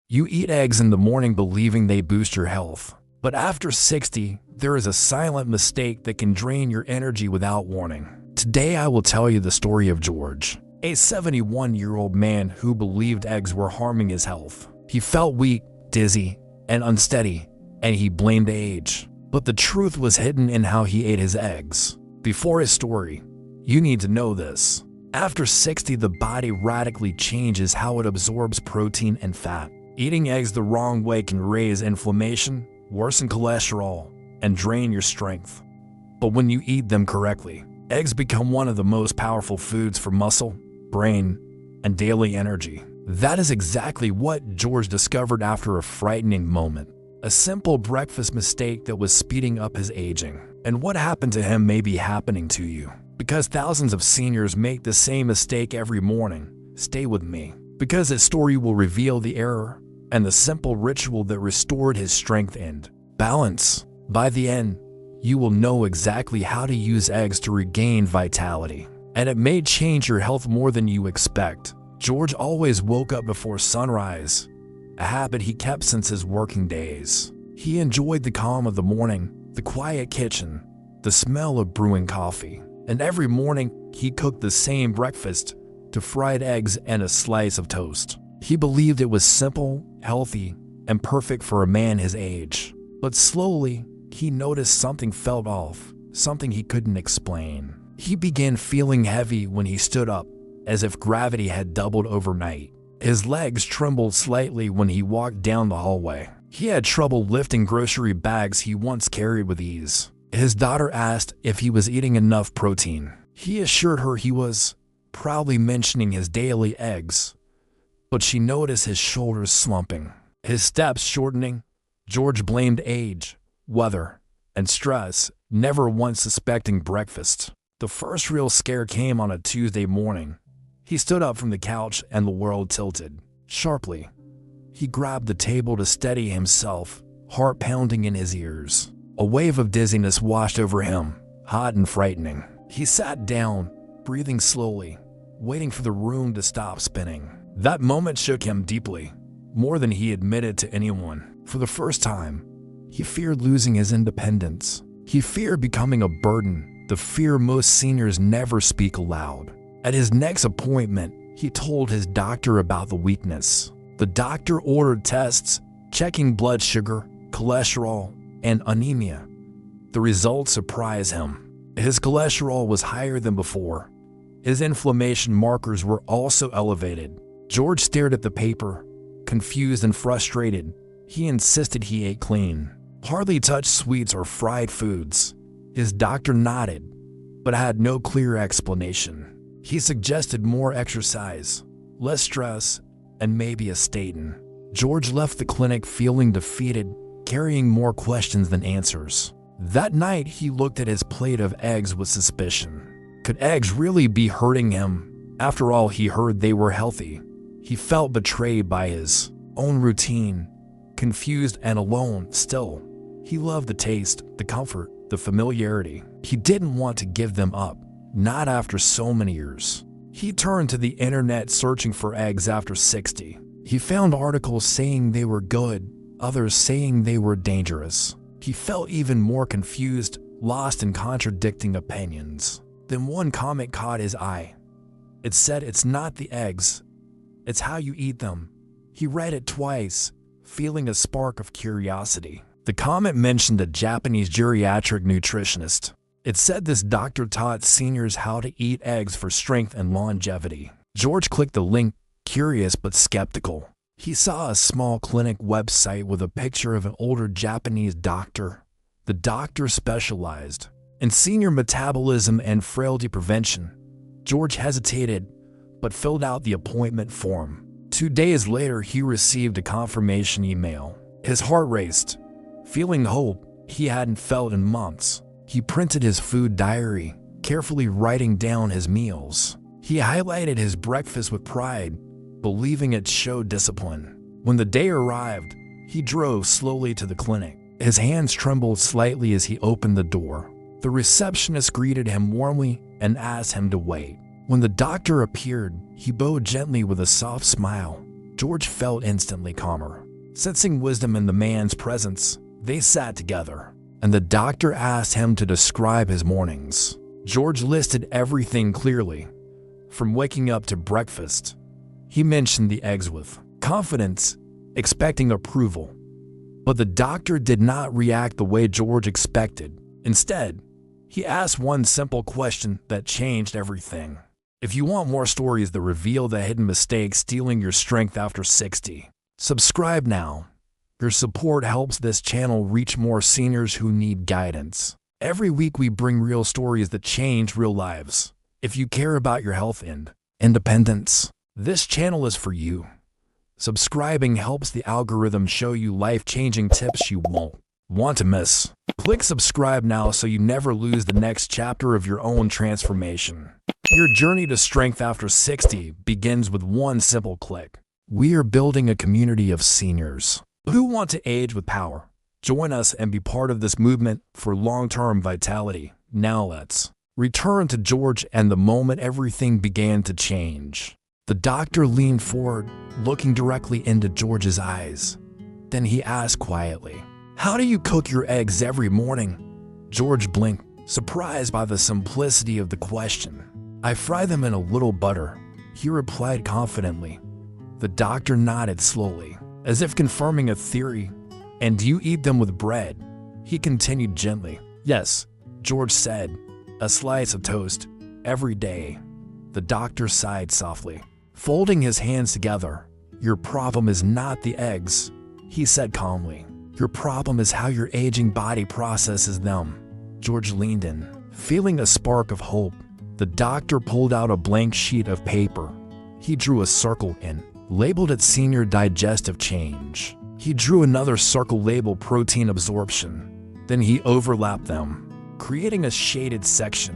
You eat eggs in the morning believing they boost your health. But after 60, there is a silent mistake that can drain your energy without warning. Today I will tell you the story of George, a 71-year-old man who believed eggs were harming his health. He felt weak, dizzy, and unsteady, and he blamed age. But the truth was hidden in how he ate his eggs. Before his story, you need to know this. After 60, the body radically changes how it absorbs protein and fat. Eating eggs the wrong way can raise inflammation, worsen cholesterol, and drain your strength. But when you eat them correctly, eggs become one of the most powerful foods for muscle, brain, and daily energy. That is exactly what George discovered after a frightening moment. A simple breakfast mistake that was speeding up his aging. And what happened to him may be happening to you. Because thousands of seniors make the same mistake every morning, stay with me. Because this story will reveal the error and the simple ritual that restored his strength and balance. By the end, you will know exactly how to use eggs to regain vitality. And it may change your health more than you expect. George always woke up before sunrise, a habit he kept since his working days. He enjoyed the calm of the morning, the quiet kitchen, the smell of brewing coffee. And every morning, he cooked the same breakfast, fried eggs and a slice of toast. He believed it was simple, healthy, and perfect for a man his age. But slowly, he noticed something felt off, something he couldn't explain. He began feeling heavy when he stood up, as if gravity had doubled overnight. His legs trembled slightly when he walked down the hallway. He had trouble lifting grocery bags he once carried with ease. His daughter asked if he was eating enough protein. He assured her he was, proudly mentioning his daily eggs. But she noticed his shoulders slumping, his steps shortening. George blamed age, weather, and stress, never once suspecting breakfast. The first real scare came on a Tuesday morning. He stood up from the couch and the world tilted. Sharply, he grabbed the table to steady himself, heart pounding in his ears. A wave of dizziness washed over him, hot and frightening. He sat down, breathing slowly, waiting for the room to stop spinning. That moment shook him deeply, more than he admitted to anyone. For the first time, he feared losing his independence. He feared becoming a burden, the fear most seniors never speak aloud. At his next appointment, he told his doctor about the weakness. The doctor ordered tests, checking blood sugar, cholesterol, and anemia. The results surprised him. His cholesterol was higher than before. His inflammation markers were also elevated. George stared at the paper, confused and frustrated. He insisted he ate clean, hardly touched sweets or fried foods. His doctor nodded, but had no clear explanation. He suggested more exercise, less stress, and maybe a statin. George left the clinic feeling defeated, carrying more questions than answers. That night, he looked at his plate of eggs with suspicion. Could eggs really be hurting him? After all, he heard they were healthy. He felt betrayed by his own routine, confused and alone. Still, he loved the taste, the comfort, the familiarity. He didn't want to give them up, not after so many years. He turned to the internet searching for eggs after 60. He found articles saying they were good, others saying they were dangerous. He felt even more confused, lost in contradicting opinions. Then one comment caught his eye. It said, "It's not the eggs, it's how you eat them." He read it twice, feeling a spark of curiosity. The comment mentioned a Japanese geriatric nutritionist. It said this doctor taught seniors how to eat eggs for strength and longevity. George clicked the link, curious but skeptical. He saw a small clinic website with a picture of an older Japanese doctor. The doctor specialized in senior metabolism and frailty prevention. George hesitated, but filled out the appointment form. 2 days later, he received a confirmation email. His heart raced, feeling hope he hadn't felt in months. He printed his food diary, carefully writing down his meals. He highlighted his breakfast with pride, believing it showed discipline. When the day arrived, he drove slowly to the clinic. His hands trembled slightly as he opened the door. The receptionist greeted him warmly and asked him to wait. When the doctor appeared, he bowed gently with a soft smile. George felt instantly calmer. Sensing wisdom in the man's presence, they sat together, and the doctor asked him to describe his mornings. George listed everything clearly, from waking up to breakfast. He mentioned the eggs with confidence, expecting approval. But the doctor did not react the way George expected. Instead, he asked one simple question that changed everything. If you want more stories that reveal the hidden mistakes stealing your strength after 60, subscribe now. Your support helps this channel reach more seniors who need guidance. Every week we bring real stories that change real lives. If you care about your health and independence, this channel is for you. Subscribing helps the algorithm show you life-changing tips you won't want to miss. Click subscribe now so you never lose the next chapter of your own transformation. Your journey to strength after 60 begins with one simple click. We are building a community of seniors who want to age with power. Join us and be part of this movement for long-term vitality. Now let's return to George and the moment everything began to change. The doctor leaned forward, looking directly into George's eyes. Then he asked quietly, "How do you cook your eggs every morning?" George blinked, surprised by the simplicity of the question. "I fry them in a little butter," he replied confidently. The doctor nodded slowly, as if confirming a theory. "And do you eat them with bread?" He continued gently. "Yes," George said, "a slice of toast, every day." The doctor sighed softly, folding his hands together. "Your problem is not the eggs," he said calmly. "Your problem is how your aging body processes them." George leaned in, feeling a spark of hope. The doctor pulled out a blank sheet of paper. He drew a circle and labeled it Senior Digestive Change. He drew another circle labeled Protein Absorption. Then he overlapped them, creating a shaded section.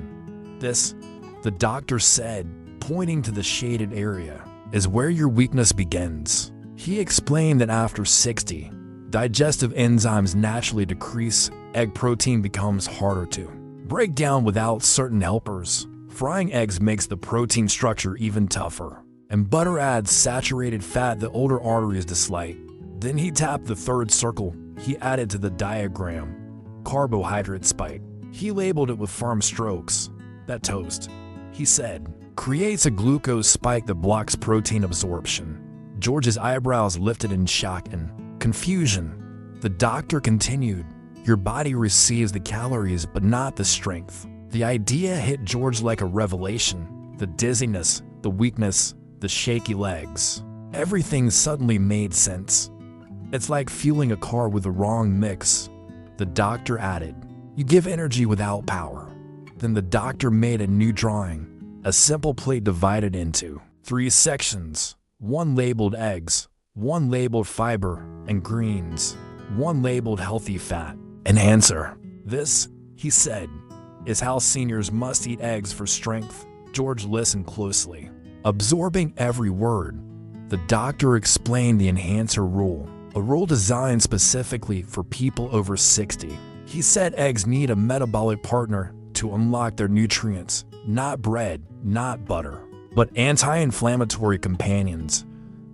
"This," the doctor said, pointing to the shaded area, "is where your weakness begins." He explained that after 60, digestive enzymes naturally decrease. Egg protein becomes harder to break down without certain helpers. Frying eggs makes the protein structure even tougher, and butter adds saturated fat that older arteries dislike. Then he tapped the third circle he added to the diagram, carbohydrate spike. He labeled it with firm strokes. "That toast," he said, "creates a glucose spike that blocks protein absorption." George's eyebrows lifted in shock and confusion. The doctor continued, "Your body receives the calories but not the strength." The idea hit George like a revelation. The dizziness, the weakness, the shaky legs. Everything suddenly made sense. "It's like fueling a car with the wrong mix," the doctor added. "You give energy without power." Then the doctor made a new drawing, a simple plate divided into 3 sections, one labeled eggs, one labeled fiber and greens, one labeled healthy fat. "An answer. This," he said, "is how seniors must eat eggs for strength." George listened closely, absorbing every word. The doctor explained the enhancer rule, a rule designed specifically for people over 60. He said eggs need a metabolic partner to unlock their nutrients, not bread, not butter, but anti-inflammatory companions.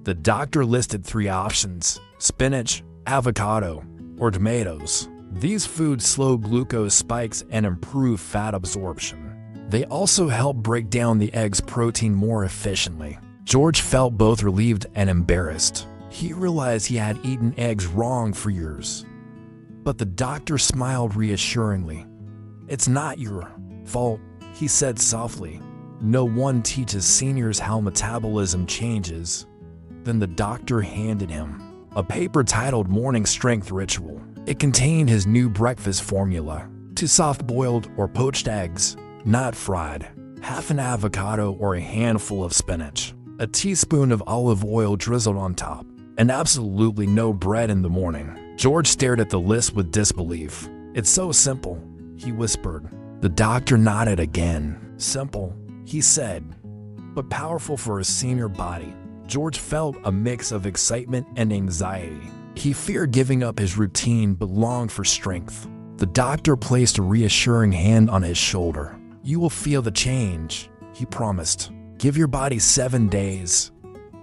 The doctor listed 3 options: spinach, avocado, or tomatoes. These foods slow glucose spikes and improve fat absorption. They also help break down the egg's protein more efficiently. George felt both relieved and embarrassed. He realized he had eaten eggs wrong for years. But the doctor smiled reassuringly. "It's not your fault," he said softly. "No one teaches seniors how metabolism changes." Then the doctor handed him a paper titled Morning Strength Ritual. It contained his new breakfast formula: 2 soft-boiled or poached eggs, not fried, half an avocado or a handful of spinach, a teaspoon of olive oil drizzled on top, and absolutely no bread in the morning. George stared at the list with disbelief. "It's so simple," he whispered. The doctor nodded again. "Simple," he said, "but powerful for a senior body." George felt a mix of excitement and anxiety. He feared giving up his routine but longed for strength. The doctor placed a reassuring hand on his shoulder. "You will feel the change," he promised. "Give your body 7 days.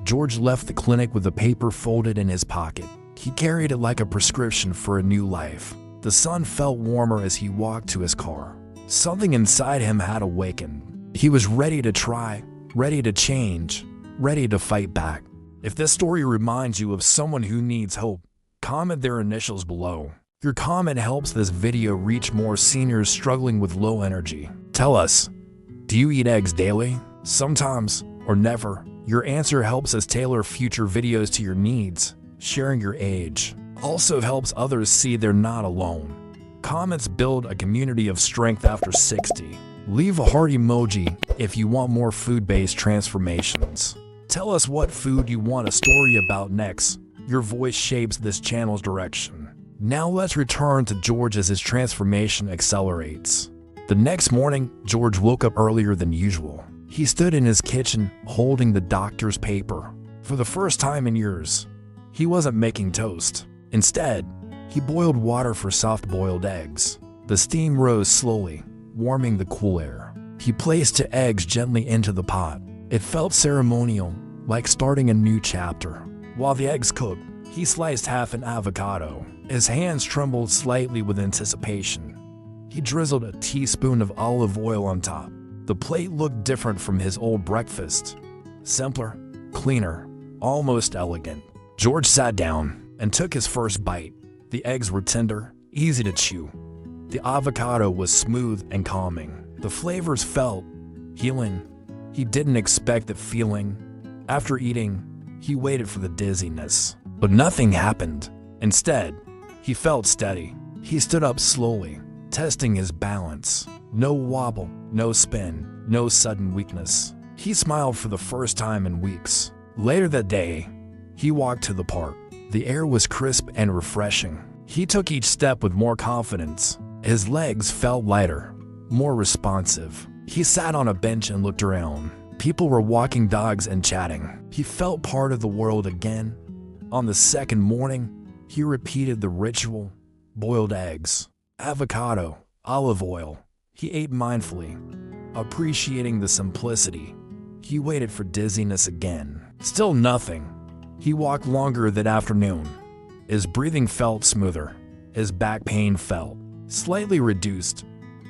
George left the clinic with the paper folded in his pocket. He carried it like a prescription for a new life. The sun felt warmer as he walked to his car. Something inside him had awakened. He was ready to try, ready to change, ready to fight back. If this story reminds you of someone who needs hope, comment their initials below. Your comment helps this video reach more seniors struggling with low energy. Tell us, do you eat eggs daily, sometimes, or never? Your answer helps us tailor future videos to your needs. Sharing your age also helps others see they're not alone. Comments build a community of strength after 60. Leave a heart emoji if you want more food-based transformations. Tell us what food you want a story about next. Your voice shapes this channel's direction. Now let's return to George as his transformation accelerates. The next morning, George woke up earlier than usual. He stood in his kitchen, holding the doctor's paper. For the first time in years, he wasn't making toast. Instead, he boiled water for soft-boiled eggs. The steam rose slowly, warming the cool air. He placed the eggs gently into the pot. It felt ceremonial, like starting a new chapter. While the eggs cooked, he sliced half an avocado. His hands trembled slightly with anticipation. He drizzled a teaspoon of olive oil on top. The plate looked different from his old breakfast. Simpler, cleaner, almost elegant. George sat down and took his first bite. The eggs were tender, easy to chew. The avocado was smooth and calming. The flavors felt healing. He didn't expect the feeling. After eating, he waited for the dizziness. But nothing happened. Instead, he felt steady. He stood up slowly, testing his balance. No wobble, no spin, no sudden weakness. He smiled for the first time in weeks. Later that day, he walked to the park. The air was crisp and refreshing. He took each step with more confidence. His legs felt lighter, more responsive. He sat on a bench and looked around. People were walking dogs and chatting. He felt part of the world again. On the second morning, he repeated the ritual. Boiled eggs, avocado, olive oil. He ate mindfully, appreciating the simplicity. He waited for dizziness again. Still nothing. He walked longer that afternoon. His breathing felt smoother. His back pain felt slightly reduced.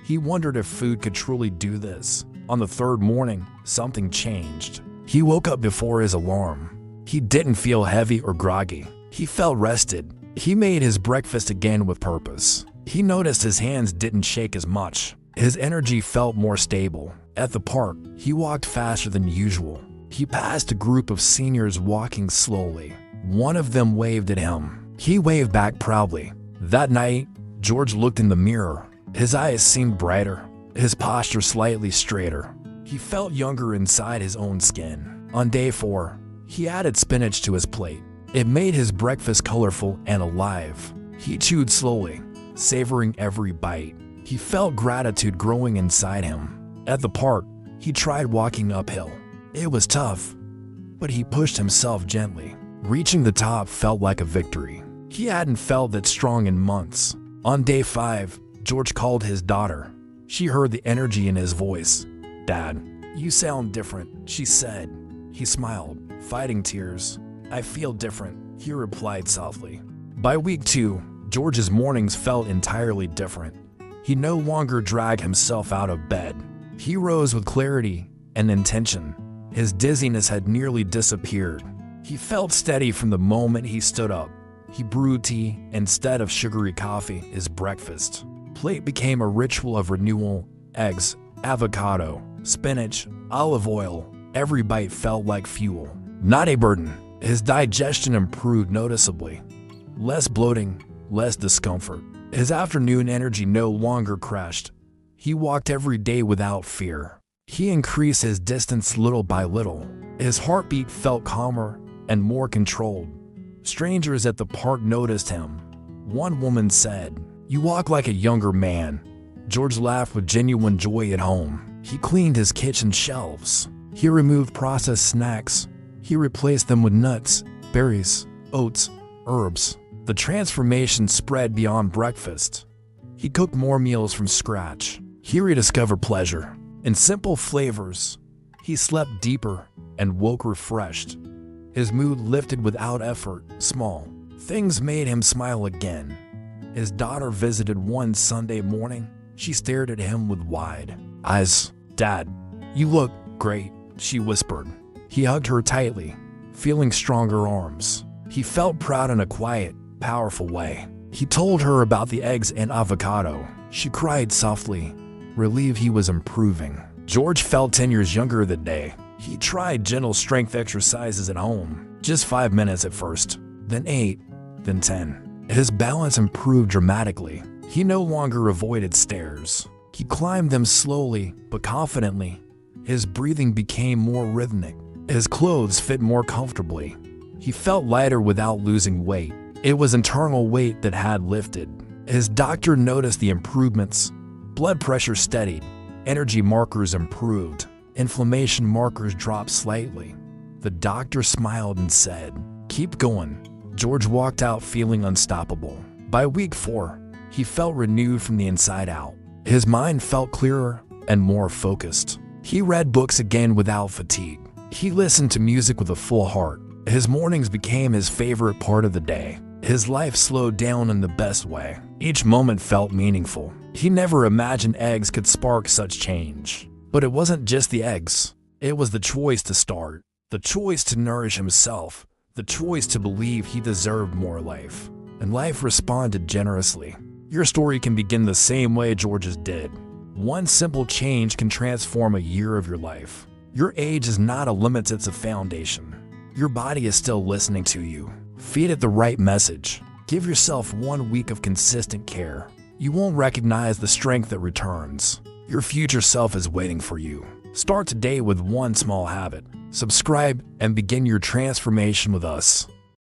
He wondered if food could truly do this. On the third morning, something changed. He woke up before his alarm. He didn't feel heavy or groggy. He felt rested. He made his breakfast again with purpose. He noticed his hands didn't shake as much. His energy felt more stable. At the park, he walked faster than usual. He passed a group of seniors walking slowly. One of them waved at him. He waved back proudly. That night, George looked in the mirror. His eyes seemed brighter, his posture slightly straighter. He felt younger inside his own skin. On day 4, he added spinach to his plate. It made his breakfast colorful and alive. He chewed slowly, savoring every bite. He felt gratitude growing inside him. At the park, he tried walking uphill. It was tough, but he pushed himself gently. Reaching the top felt like a victory. He hadn't felt that strong in months. On day 5, George called his daughter. She heard the energy in his voice. "Dad, you sound different," she said. He smiled, fighting tears. "I feel different," he replied softly. By week 2, George's mornings felt entirely different. He no longer dragged himself out of bed. He rose with clarity and intention. His dizziness had nearly disappeared. He felt steady from the moment he stood up. He brewed tea instead of sugary coffee, his breakfast. Plate became a ritual of renewal. Eggs, avocado, spinach, olive oil. Every bite felt like fuel, not a burden. His digestion improved noticeably. Less bloating, less discomfort. His afternoon energy no longer crashed. He walked every day without fear. He increased his distance little by little. His heartbeat felt calmer and more controlled. Strangers at the park noticed him. One woman said, "You walk like a younger man." George laughed with genuine joy at home. He cleaned his kitchen shelves. He removed processed snacks. He replaced them with nuts, berries, oats, herbs. The transformation spread beyond breakfast. He cooked more meals from scratch. He rediscovered pleasure in simple flavors. He slept deeper and woke refreshed. His mood lifted without effort. Small things made him smile again. His daughter visited one Sunday morning. She stared at him with wide eyes. "Dad, you look great," she whispered. He hugged her tightly, feeling stronger arms. He felt proud in a quiet, powerful way. He told her about the eggs and avocado. She cried softly, relieved he was improving. George felt 10 years younger that day. He tried gentle strength exercises at home, just 5 minutes at first, then 8, then 10. His balance improved dramatically. He no longer avoided stairs. He climbed them slowly but confidently. His breathing became more rhythmic. His clothes fit more comfortably. He felt lighter without losing weight. It was internal weight that had lifted. His doctor noticed the improvements. Blood pressure steadied. Energy markers improved. Inflammation markers dropped slightly. The doctor smiled and said, "Keep going." George walked out feeling unstoppable. By week 4, he felt renewed from the inside out. His mind felt clearer and more focused. He read books again without fatigue. He listened to music with a full heart. His mornings became his favorite part of the day. His life slowed down in the best way. Each moment felt meaningful. He never imagined eggs could spark such change. But it wasn't just the eggs. It was the choice to start, the choice to nourish himself, the choice to believe he deserved more life. And life responded generously. Your story can begin the same way George's did. One simple change can transform a year of your life. Your age is not a limit, it's a foundation. Your body is still listening to you. Feed it the right message. Give yourself 1 week of consistent care. You won't recognize the strength that returns. Your future self is waiting for you. Start today with one small habit. Subscribe and begin your transformation with us.